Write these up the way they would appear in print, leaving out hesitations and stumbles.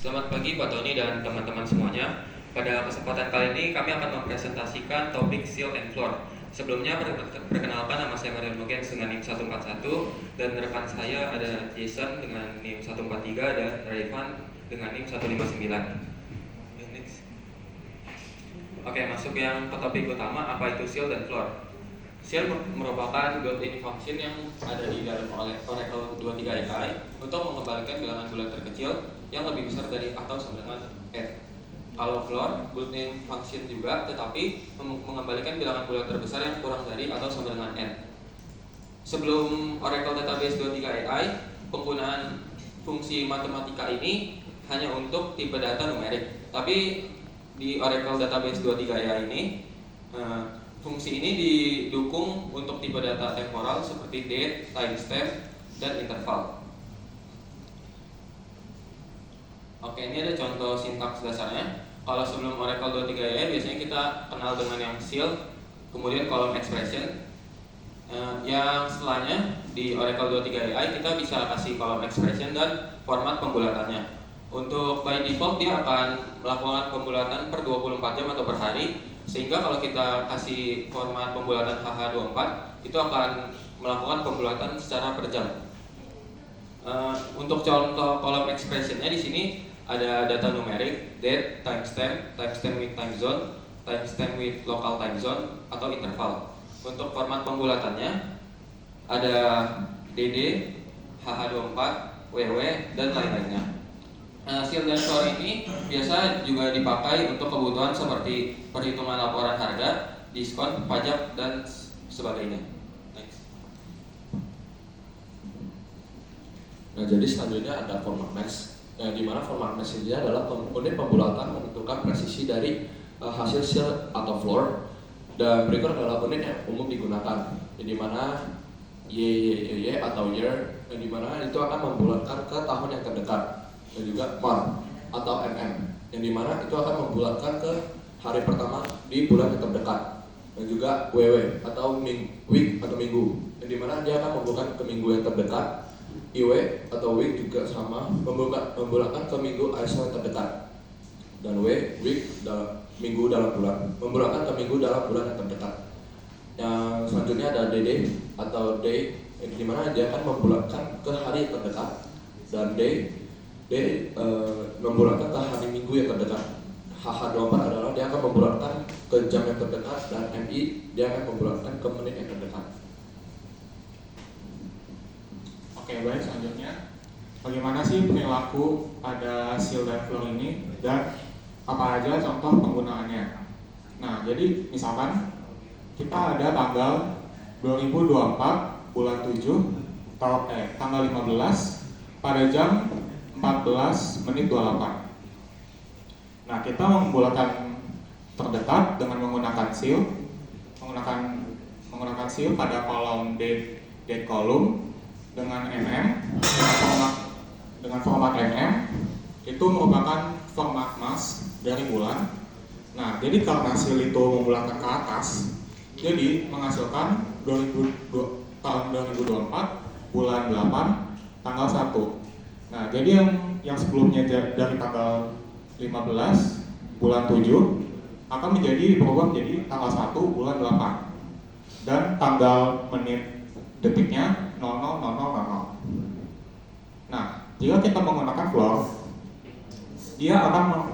Selamat pagi Pak Tony dan teman-teman semuanya. Pada kesempatan kali ini kami akan mempresentasikan topik seal and floor. Sebelumnya perkenalkan, nama saya Mario Mugens dengan NIM 141 dan rekan saya ada Jason dengan NIM 143 dan Rayvan dengan NIM 159. Oke, masuk yang ke topik utama, apa itu seal dan floor. Seal merupakan built-in function yang ada di dalam Oracle 23AI untuk mengembalikan bilangan bulan terkecil yang lebih besar dari atau sama dengan n. Kalau floor, built-in function juga, tetapi mengembalikan bilangan bulan terbesar yang kurang dari atau sama dengan n. Sebelum Oracle Database 23AI, penggunaan fungsi matematika ini hanya untuk tipe data numerik. Tapi di Oracle Database 23AI ini, fungsi ini didukung untuk tipe data temporal seperti date, timestamp, dan interval. Oke, ini ada contoh sintaks dasarnya. Kalau sebelum Oracle 23AI biasanya kita kenal dengan yang seal, kemudian column expression. Yang setelahnya di Oracle 23AI kita bisa kasih column expression dan format pembulatannya. Untuk by default dia akan melakukan pembulatan per 24 jam atau per hari, sehingga kalau kita kasih format pembulatan HH24 itu akan melakukan pembulatan secara per jam. Untuk contoh column expressionnya di sini ada data numerik, date, timestamp, timestamp with time zone, timestamp with local time zone, atau interval. Untuk format pembulatannya ada DD, HH24, WW, dan lain-lainnya. Seal dan floor ini biasa juga dipakai untuk kebutuhan seperti perhitungan laporan harga, diskon, pajak, dan sebagainya. Next. Nah, jadi selanjutnya ada format mesh. Di mana format mesh ini adalah unit pembulatan menentukan presisi dari hasil seal atau floor, dan berikut adalah unit yang umum digunakan, di mana YYY atau year, di mana itu akan membulatkan ke tahun yang terdekat, dan juga month atau MM, yang dimana itu akan membulatkan ke hari pertama di bulan yang terdekat, dan juga WW atau week atau minggu, yang dimana dia akan membulatkan ke minggu yang terdekat. IW atau week juga sama, membulatkan ke minggu ISO yang terdekat, dan week dalam minggu dalam bulan, membulatkan ke minggu dalam bulan yang terdekat. Yang selanjutnya ada DD atau day, yang dimana dia akan membulatkan ke hari yang terdekat, dan day membulatkan ke hari minggu yang terdekat. HH24 adalah dia akan membulatkan ke jam yang terdekat, dan MI dia akan membulatkan ke menit yang terdekat. Oke, baik, selanjutnya bagaimana sih perilaku pada seal dan floor ini dan apa aja contoh penggunaannya. Nah, jadi misalkan kita ada tanggal 2024 bulan 7 tanggal 15 pada jam 14:28. Nah, kita membulatkan terdekat dengan menggunakan seal, menggunakan seal pada kolom date column dengan dengan format MM. Itu merupakan format mask dari bulan. Nah, jadi karena seal itu membulatkan ke atas, jadi menghasilkan tahun 2024 bulan 8 tanggal 1. Nah, jadi yang sebelumnya dari tanggal 15 bulan 7 akan berubah menjadi tanggal 1 bulan 8, dan tanggal menit detiknya 00:00. Nah, jika kita menggunakan floor, dia akan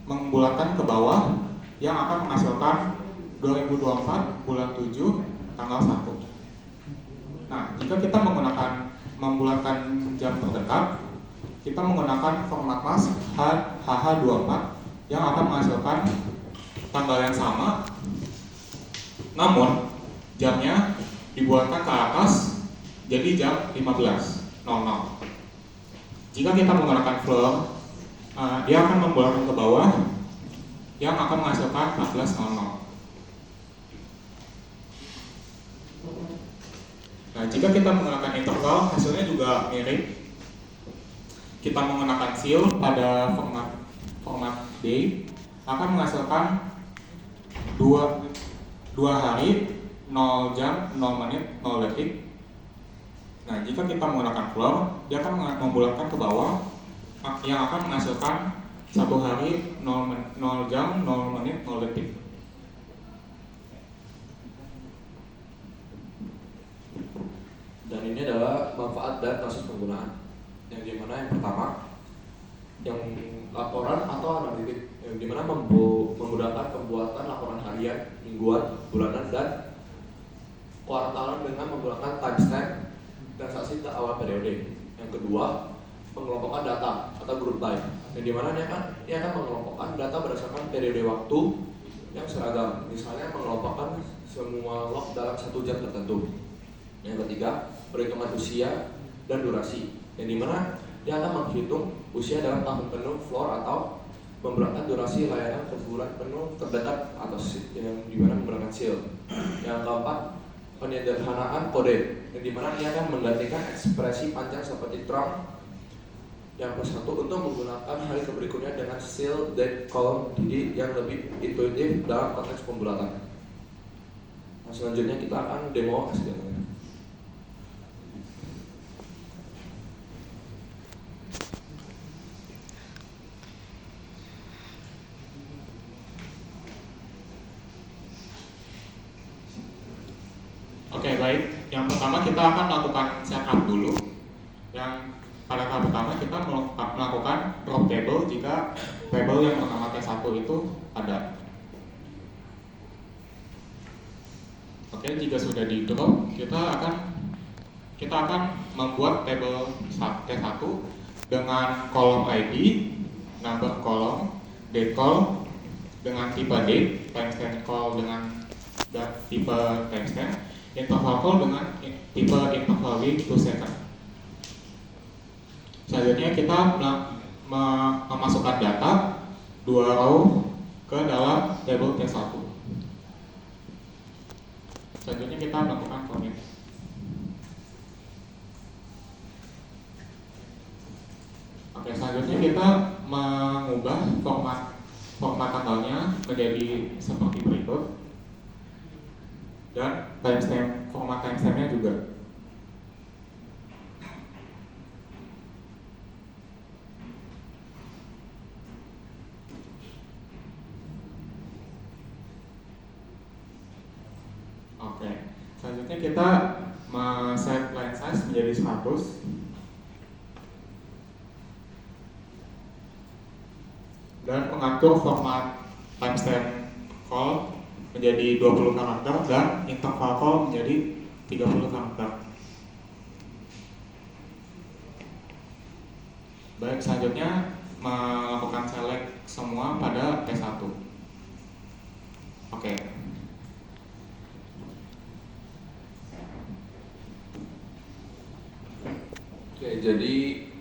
membulatkan ke bawah yang akan menghasilkan 2024 bulan 7 tanggal 1. Nah, jika kita membulatkan jam terdekat, kita menggunakan format mask HH24 yang akan menghasilkan tanggal yang sama, namun jamnya dibuatkan ke atas jadi jam 15:00. Jika kita menggunakan floor, dia akan membulatkan ke bawah yang akan menghasilkan 14:00. Nah, jika kita menggunakan interval, hasilnya juga mirip. Kita menggunakan seal pada format day akan menghasilkan 2 hari, 0 jam, 0 menit, 0 detik. Nah, jika kita menggunakan floor, dia akan membulatkan ke bawah yang akan menghasilkan satu hari 0 jam, 0 menit, 0 detik. Dan ini adalah manfaat dan kasus penggunaan. Yang dimana yang pertama, yang laporan atau analitik, yang dimana memudahkan pembuatan laporan harian, mingguan, bulanan, dan kuartalan dengan menggunakan timestamp transaksi ke awal periode. Yang kedua, pengelompokan data atau group by, yang dimana dia akan mengelompokkan data berdasarkan periode waktu yang seragam. Misalnya mengelompokkan semua log dalam 1 jam tertentu. Yang ketiga, perhitungan usia dan durasi, yang dimana dia akan menghitung usia dalam tahun penuh floor atau memperolehkan durasi layanan ke bulan penuh terdekat atau yang dimana menggunakan seal. Yang keempat, penyederhanaan kode, yang dimana dia akan menggantikan ekspresi panjang seperti Trump yang persatu untuk menggunakan hari berikutnya dengan seal, date, column, jadi yang lebih intuitif dalam konteks pembulatan. Nah, selanjutnya kita akan demo hasilnya. Oke, baik. Yang pertama kita akan melakukan setup dulu. Yang pada tahap pertama kita melakukan drop table jika table yang bernama T1 itu ada. Oke, jika sudah di drop, kita akan membuat table T1 dengan kolom ID, number column, date column dengan tipe date, timestamp call dengan tipe timestamp, interval call dengan tipe interval week to second. Selanjutnya kita memasukkan data 2 row ke dalam table T1. Selanjutnya kita melakukan commit. Oke, selanjutnya kita mengubah format tanggalnya menjadi seperti berikut. Dan format timestampnya juga. Oke, selanjutnya kita set line size menjadi 100 dan mengatur format timestamp call menjadi 20 karakter dan interval call menjadi 30 karakter. Baik, selanjutnya melakukan select semua pada T1. Oke. Oke, jadi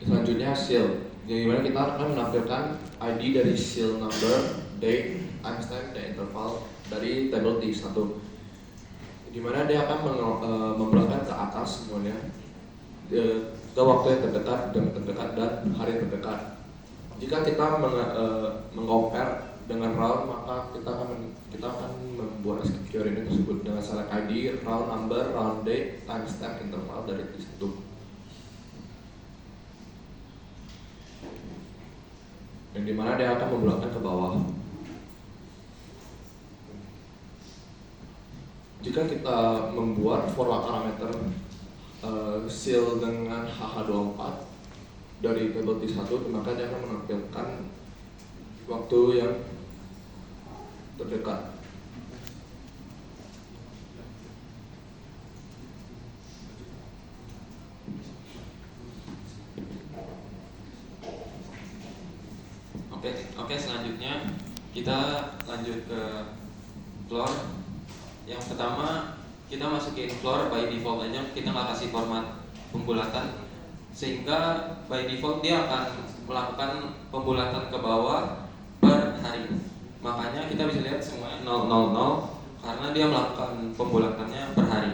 selanjutnya seal. Yang dimana kita akan menampilkan ID dari seal number, date, timestamp, dan interval dari table T1. Dimana dia akan membelakang ke atas semuanya ke waktu yang terdekat, jam terdekat, dan hari terdekat. Jika kita meng-compare dengan round, maka kita akan membuat SQL ini tersebut dengan select ID, round number, round date, timestamp, interval dari T1. Yang dimana dia akan membelakang ke bawah. Jika kita membuat forward parameter seal dengan HH24 dari table T1, maka dia akan menampilkan waktu yang terdekat. Oke, selanjutnya kita lanjut ke floor. Yang pertama kita masukin floor by default aja, kita nggak kasih format pembulatan, sehingga by default dia akan melakukan pembulatan ke bawah per hari. Makanya kita bisa lihat semuanya 000 karena dia melakukan pembulatannya per hari.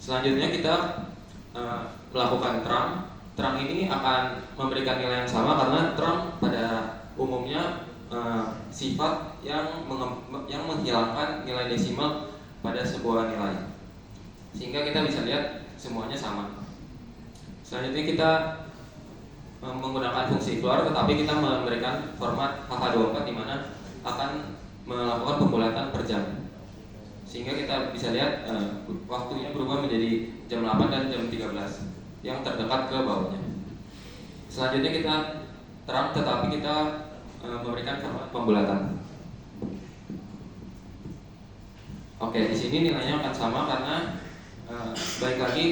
Selanjutnya kita melakukan terang. Terang ini akan memberikan nilai yang sama karena terang pada umumnya sifat yang menghilangkan nilai desimal pada sebuah nilai, sehingga kita bisa lihat semuanya sama. Selanjutnya kita menggunakan fungsi floor, tetapi kita memberikan format HH24 di mana akan melakukan pembulatan per jam. Sehingga kita bisa lihat waktunya berubah menjadi jam 8 dan jam 13 yang terdekat ke bawahnya. Selanjutnya kita terang, tetapi kita memberikan format pembulatan. Oke, di sini nilainya akan sama karena baik lagi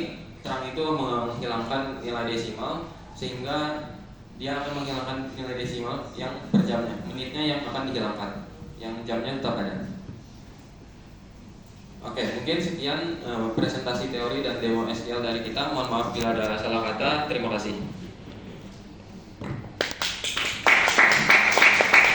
terang itu menghilangkan nilai desimal, sehingga dia akan menghilangkan nilai desimal yang per jamnya, menitnya yang akan dihilangkan, yang jamnya tetap ada. Oke, mungkin sekian presentasi teori dan demo SQL dari kita. Mohon maaf bila ada salah kata. Terima kasih.